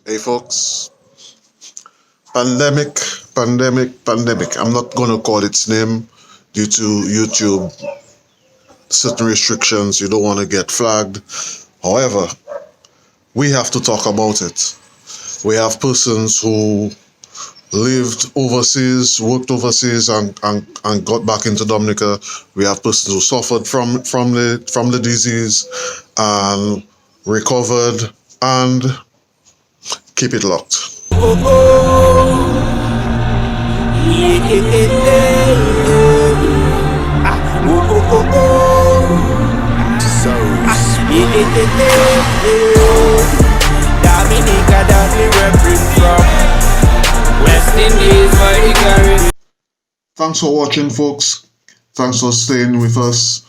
Hey folks, pandemic. I'm not gonna call its name due to YouTube certain restrictions. You don't want to get flagged. However, we have to talk about it. We have persons who lived overseas, worked overseas, and got back into Dominica. We have persons who suffered from the disease and recovered, and keep it locked. Oh, oh, yeah, oh, oh, oh, oh. So Dominica that we represent from West Indies, my Caribbean. Thanks for watching, folks. Thanks for staying with us.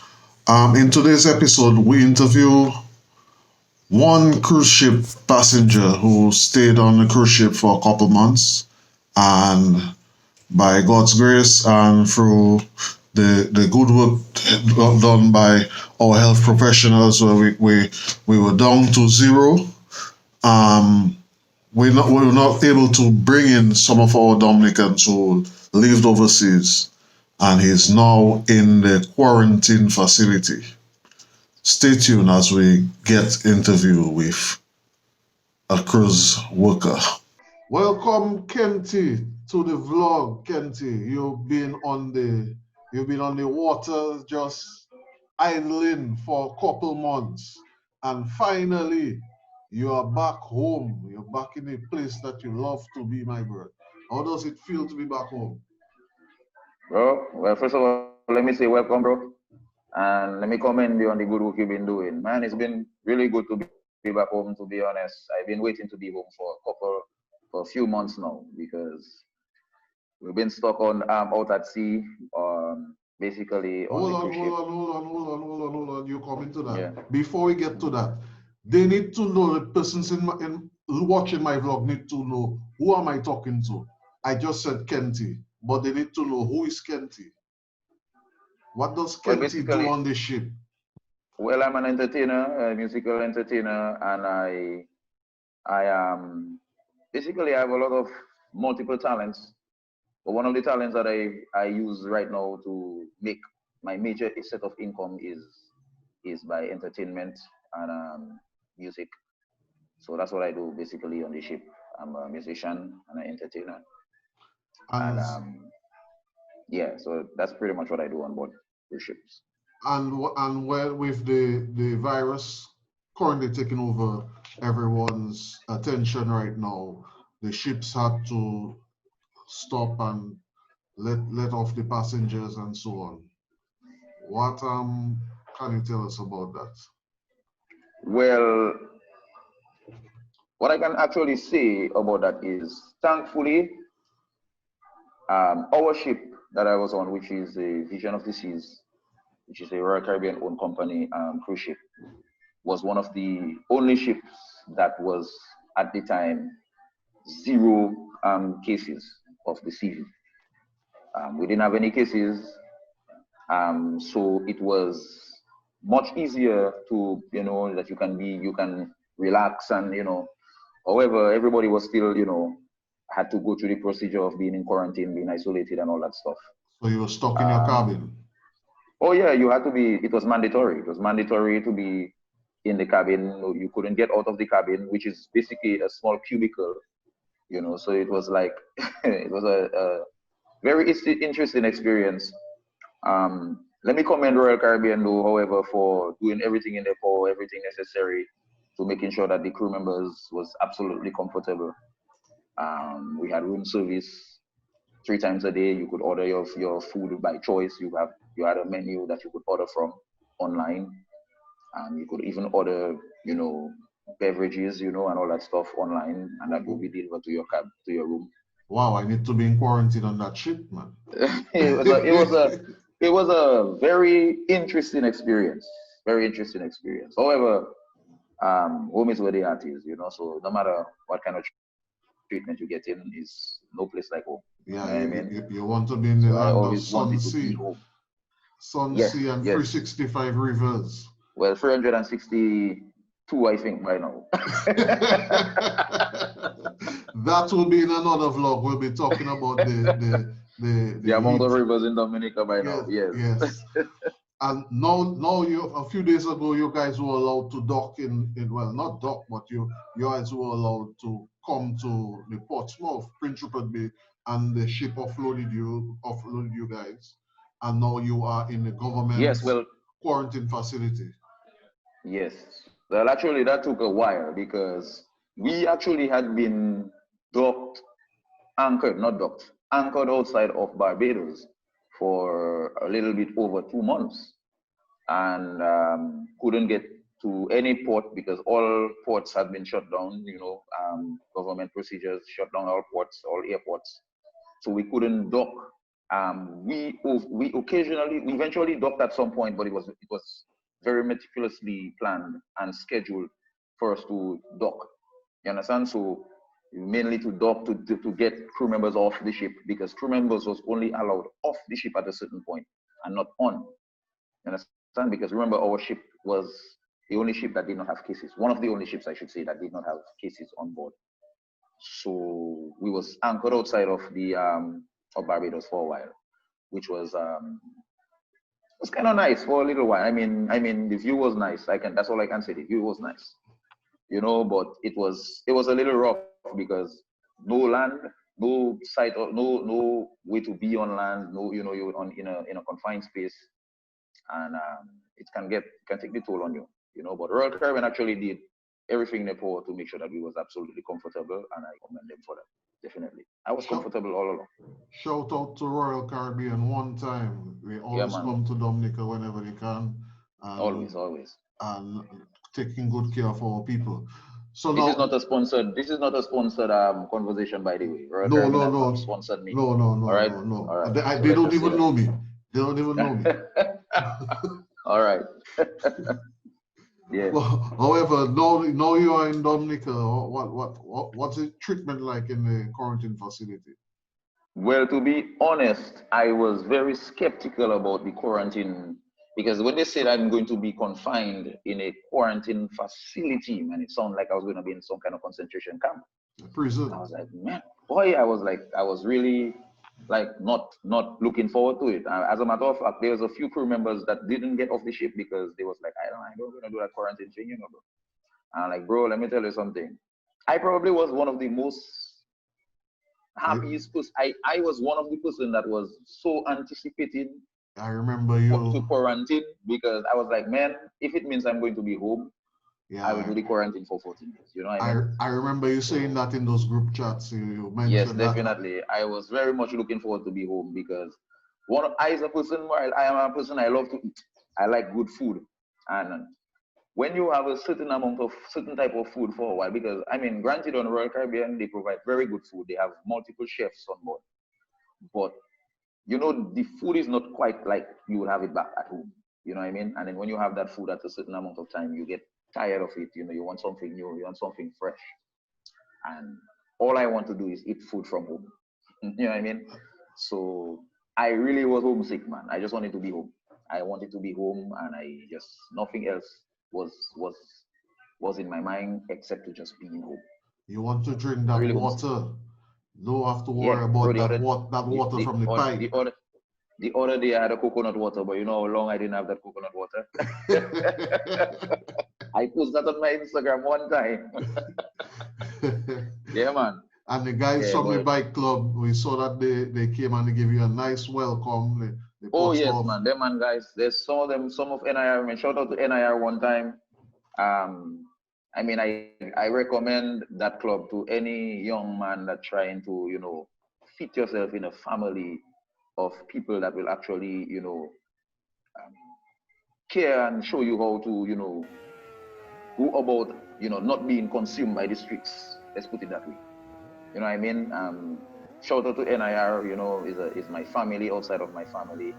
In today's episode, we interview one cruise ship passenger who stayed on the cruise ship for a couple months, and by God's grace and through the good work done by our health professionals, where we were down to zero. Um, we were not able to bring in some of our Dominicans who lived overseas, and he's now in the quarantine facility. Stay tuned as we get interview with a cruise worker. Welcome, Kenty, to the vlog. Kenty, you've been on the water just idling for a couple months, and finally you are back home. You're back in a place that you love to be, my bird. How does it feel to be back home? Bro, well, first of all, let me say welcome, bro. And let me commend you on the good work you've been doing. Man, it's been really good to be back home, to be honest. I've been waiting to be home for a few months now, because we've been stuck on out at sea, basically on the Hold on, cruise ship. hold on, hold on, hold on, hold on, hold on. You coming to Yeah. that? Before we get to that, they need to know, the persons watching my vlog need to know, who am I talking to? I just said Kenty, but they need to know, who is Kenty? What does Well, Kenty do basically, on the ship? well, I'm an entertainer, a musical entertainer, and I basically I have a lot of multiple talents. But one of the talents that I use right now to make my major set of income is by entertainment and music. So that's what I do basically on the ship. I'm a musician and an entertainer, and And yeah, so that's pretty much what I do on board the ships. and well, with the virus currently taking over everyone's attention right now, the ships had to stop and let off the passengers and so on. What can you tell us about that? Well, what I can actually say about that is, thankfully, our ship that I was on, which is a Vision of the Seas, which is a Royal Caribbean owned company cruise ship, was one of the only ships that was at the time zero cases of the CV. We didn't have any cases, so it was much easier to, that you can relax and, however, everybody was still, had to go through the procedure of being in quarantine, being isolated and all that stuff. So you were stuck in your Um, cabin. oh yeah, you had to be, it was mandatory. It was mandatory to be in the cabin. You couldn't get out of the cabin, which is basically a small cubicle, so it was like, it was a very interesting experience. Let me commend Royal Caribbean though, however, for doing everything in there, for everything necessary to making sure that the crew members was absolutely comfortable. We had room service 3 times a day. You could order your food by choice. You had a menu that you could order from online. You could even order, beverages, and all that stuff online, and that will be delivered to your to your room. Wow, I need to be in quarantine on that ship, man. It was a very interesting experience. Very interesting experience. However, home is where the heart is, so no matter what kind of treatment you get in, is no place like home. You Yeah, know what I mean? you want to be in the So I land of always sun, wanted to be sea, home. sun, Yes, sea, and yes. 365 rivers. Well, 362, I think, by now. that will be in another vlog. We'll be talking about the The amount heat. of rivers in Dominica by now. Yes, Yes. yes. And now you a few days ago you guys were allowed to dock in well, not dock, but you guys were allowed to come to the Portsmouth, Prince Rupert Bay, and the ship offloaded you guys, and now you are in the Yes. government's Well. quarantine facility. Yes. Well, actually, that took a while because we actually had been docked, anchored, not docked, anchored outside of Barbados for a little bit over 2 months, and couldn't get to any port because all ports had been shut down. Government procedures shut down all ports, all airports, so we couldn't dock. We occasionally, we eventually docked at some point, but it was very meticulously planned and scheduled for us to dock. You understand? So mainly to dock to get crew members off the ship because crew members was only allowed off the ship at a certain point and not on. You understand? Because remember, our ship was the only ship that did not have cases. One of the only ships, I should say, that did not have cases on board. So we was anchored outside of Barbados for a while, which was kind of nice for a little while. I mean, the view was nice. That's all I can say. The view was nice, but it was a little rough because no land, no site, or no way to be on land. No, you're in a confined space, and it can take the toll on you. But Royal Caribbean actually did everything they could to make sure that we was absolutely comfortable, and I commend them for that. Definitely, I was Shout, comfortable all along. shout out to Royal Caribbean one time. They Yeah, always man. come to Dominica whenever they can, and Always, always. and taking good care of our people. So This is now, not a sponsored. This is not a sponsored conversation, by the way. Royal no, Caribbean no, has not no, sponsored me. no, no, All no, right, no, all no. right. So They let's don't just say even know me. They don't even know me. that. All right. Yeah. Well, however, now you are in Dominica. What's the treatment like in the quarantine facility? Well, to be honest, I was very skeptical about the quarantine because when they said I'm going to be confined in a quarantine facility, man, it sounded like I was going to be in some kind of concentration camp. I Prison. was like, man, boy, I was really like not looking forward to it. As a matter of fact, there was a few crew members that didn't get off the ship because they was like, I don't gonna do that quarantine thing, bro. And I'm like, bro, let me tell you something. I probably was one of the most I happiest person. I was one of the person that was so anticipating I remember to you. quarantine because I was like, man, if it means I'm going to be home, I will Yeah, do the quarantine for 14 days. You know what I mean? I remember you saying So that in those group chats. You yes, mentioned that. definitely. I was very much looking forward to be home because I as a person, I am a person I love to eat. I like good food, and when you have a certain amount of certain type of food for a while, because I mean, granted, on Royal Caribbean they provide very good food. They have multiple chefs on board, but the food is not quite like you would have it back at home. You know what I mean? And then when you have that food at a certain amount of time, you get tired of it. You want something new, you want something fresh. And all I want to do is eat food from home. You know what I mean? So I really was homesick, man. I just wanted to be home. I wanted to be home, and I just nothing else was was was in my mind except to just being home. You want to drink that Really homesick. water. Don't have to Yeah, worry bro. about The other that the water the from the or pipe. the other day I had a coconut water, but you know how long I didn't have that coconut water. I posted that on my Instagram one time. Yeah, man. And the guys Yeah, from the but bike club, we saw that they came and they gave you a nice welcome. The oh yes, Portsmouth. man. Them man guys. There's some of them, some of NIR. I mean, shout out to NIR one time. Um, I mean, I recommend that club to any young man that trying to, fit yourself in a family of people that will actually, um, care and show you how to, go about, not being consumed by the streets. Let's put it that way. You know what I mean? Shout out to NIR, is my family outside of my family.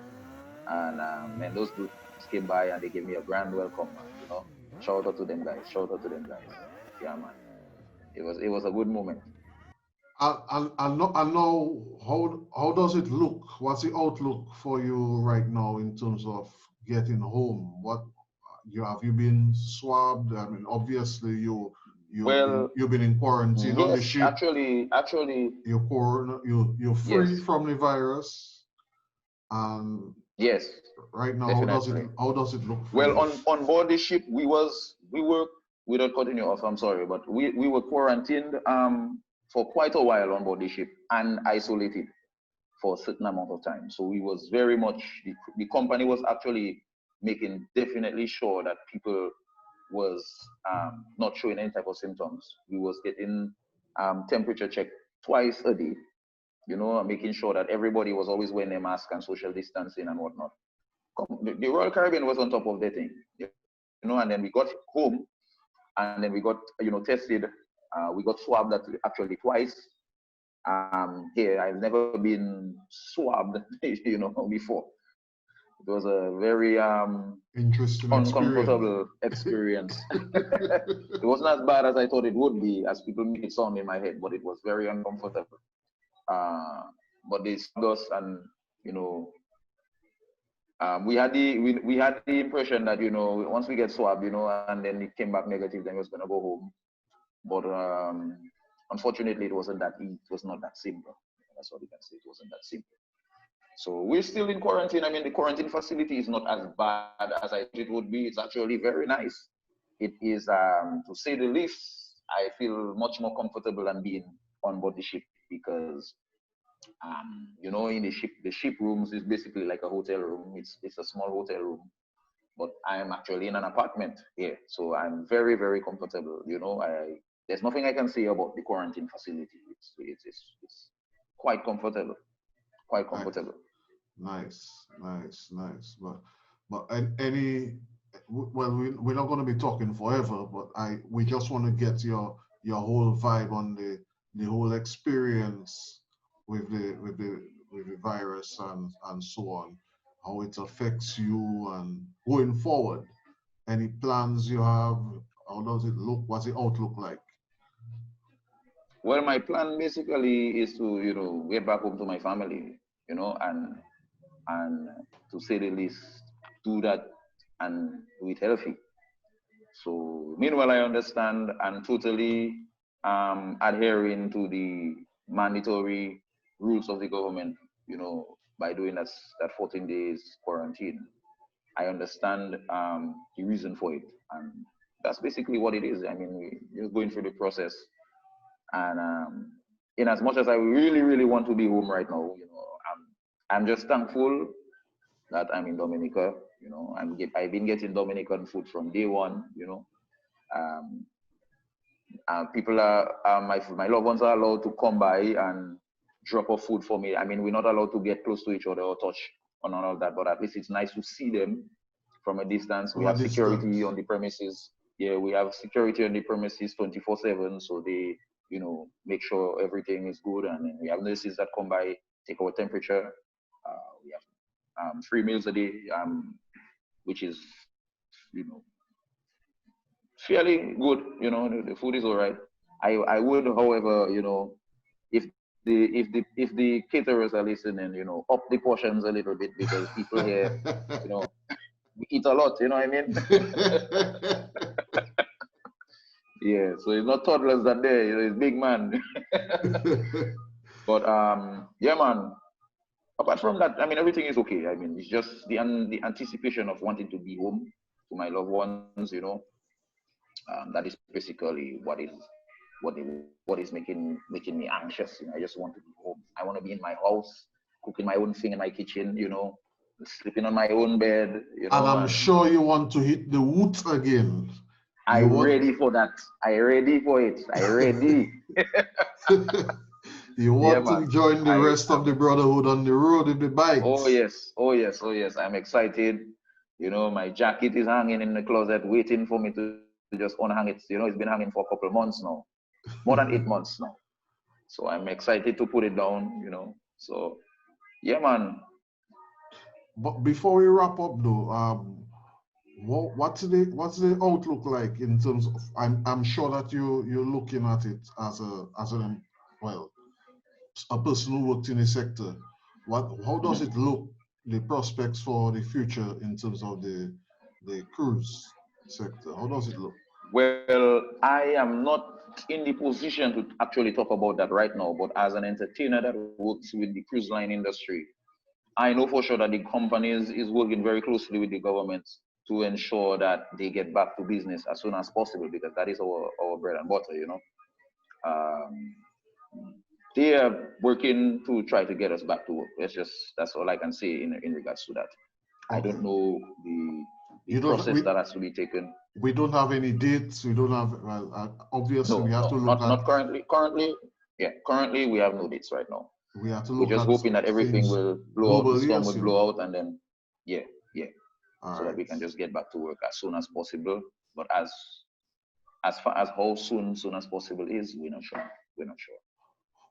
And man, those dudes came by and they gave me a grand welcome, man. Shout out to them guys. Shout out to them guys. Yeah, man. It was a good moment. I know how does it look? What's the outlook for you right now in terms of getting home? What you been swabbed? I mean, obviously Well, you've been in quarantine on the yes, ship. actually, You're yes, free from the virus. And yes, right now, definitely. how does it look for Well, you? on board the ship, we were without cutting you off. I'm sorry, but we were quarantined for quite a while on board the ship and isolated for a certain amount of time. So we was very much the company was actually making definitely sure that people was not showing any type of symptoms. We was getting temperature check twice a day, making sure that everybody was always wearing a mask and social distancing and whatnot. The Royal Caribbean was on top of that thing, and then we got home and then we got, tested. We got swabbed actually twice. Here, I've never been swabbed, before. It was a very Interesting experience. uncomfortable experience. It wasn't as bad as I thought it would be, as people make it sound in my head, but it was very uncomfortable. Uh, but they swabbed us, and you know, we had the impression that once we get swabbed, and then it came back negative, then we was gonna go home. But unfortunately, it wasn't that easy. It was not that simple. That's what we can say. It wasn't that simple. So we're still in quarantine. I mean, the quarantine facility is not as bad as I thought it would be. It's actually very nice. It is, to say the least, I feel much more comfortable than being on board the ship because, in the ship rooms is basically like a hotel room. It's a small hotel room, but I'm actually in an apartment here, so I'm very very comfortable. There's nothing I can say about the quarantine facility. It's quite comfortable, quite Nice, comfortable. nice. But any well, we're not going to be talking forever, but we just want to get your whole vibe on the whole experience with the virus and so on, how it affects you and going forward. Any plans you have? How does it look? What's the outlook like? Well, my plan basically is to get back home to my family, and to say the least, do that and do it healthy. So meanwhile, I understand and totally adhering to the mandatory rules of the government, by doing that 14 days quarantine. I understand the reason for it, and that's basically what it is. I mean, we're going through the process, and in as much as I really, really want to be home right now, I'm just thankful that I'm in Dominica. I've been getting Dominican food from day one. Um, People are my loved ones are allowed to come by and drop off food for me. I mean, we're not allowed to get close to each other or touch or none of that, but at least it's nice to see them from a distance. We From a have security distance. on the premises. Yeah, we have security on the premises 24/7, so they, make sure everything is good, and then we have nurses that come by, take our temperature. We have 3 meals a day, which is, fairly good. The food is all right. I would, however, if the caterers are listening, up the portions a little bit because people here, you know, we eat a lot. You know what I mean? Yeah. So it's not toddlers that there. It's big man. But yeah, man. Apart from that, I mean, everything is okay. I mean, it's just the anticipation of wanting to be home to my loved ones. That is basically what is making me anxious. I just want to be home. I want to be in my house, cooking my own thing in my kitchen. Sleeping on my own bed. And I'm And sure you want to hit the woods again. I You want ready for that. I ready for it. I ready. you Yeah, want to man. join the I rest of am. the brotherhood on the road with the Oh bikes. yes. Oh yes. Oh yes. I'm excited. My jacket is hanging in the closet, waiting for me to just unhang it. It's been hanging for a couple of months now, more than 8 months now. So I'm excited to put it down. So yeah, man. But before we wrap up though, what's the outlook like in terms of I'm sure that you're looking at it as an well a person who worked in the sector. How does Mhm. it look, the prospects for the future in terms of the cruise sector? How does it look? Well, I am not in the position to actually talk about that right now, but as an entertainer that works with the cruise line industry, I know for sure that the company is working very closely with the government to ensure that they get back to business as soon as possible because that is our bread and butter, you know. Um, they are working to try to get us back to work. That's all I can say in regards to that. I Okay. don't know the You don't. process that has to be taken. We don't have any dates. We don't have. Well, obviously, we No, have to no, look at. not currently. Currently we have no dates right now. We have to We're look just at hoping that everything things will blow out, the globally storm as will you. blow out, and then yeah, yeah, All so that right. we can just get back to work as soon as possible. But as far as how soon as possible is, we're not sure. We're not sure.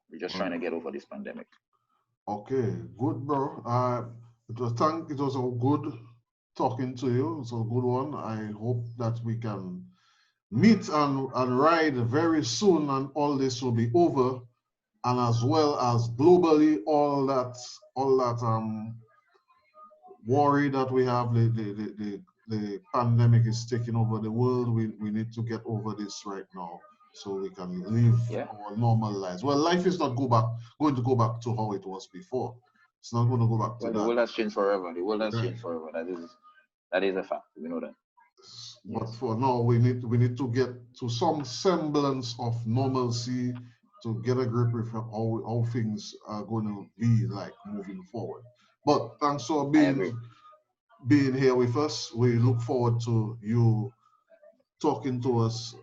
We're just trying to get over this pandemic. Okay, good, bro. It was a good talking to you. It's a good one. I hope that we can meet and ride very soon, and all this will be over. And as well as globally, all that worry that we have, the pandemic is taking over the world. We need to get over this right now so we can live Yeah. our normal lives. Well, life is not going to go back to how it was before. It's not going to go back to Well, the that. world has changed forever. The world has Right. changed forever. That is a fact. We know that. But Yes. for now, we need to get to some semblance of normalcy to get a grip with how things are going to be like moving forward. But thanks for I agree. being here with us. We look forward to you talking to us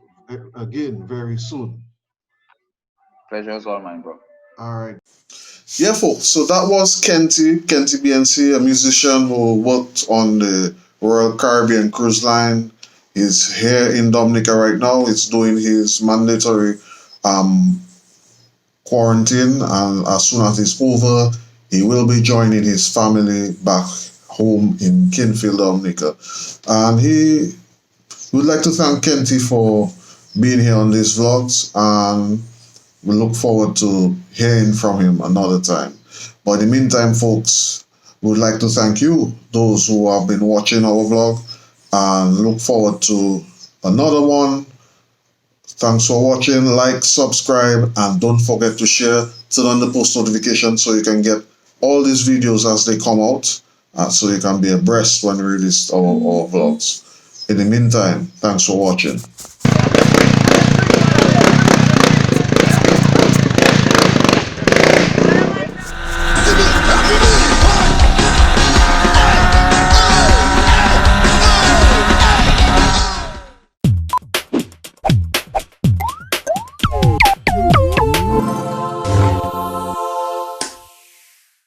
again very soon. Pleasure is all mine, bro. All right. Yeah, folks. So that was Kenty BNC, a musician who worked on the Royal Caribbean Cruise Line. He's here in Dominica right now. He's doing his mandatory um, quarantine, and as soon as it's over, he will be joining his family back home in Kinfield, Dominica. And he would like to thank Kenty for being here on these vlogs, and we look forward to hearing from him another time. But in the meantime, folks, we would like to thank you, those who have been watching our vlog, and look forward to another one. Thanks for watching. Like, subscribe, and don't forget to share. Turn on the post notification so you can get all these videos as they come out, so you can be abreast when we release our vlogs. In the meantime, thanks for watching.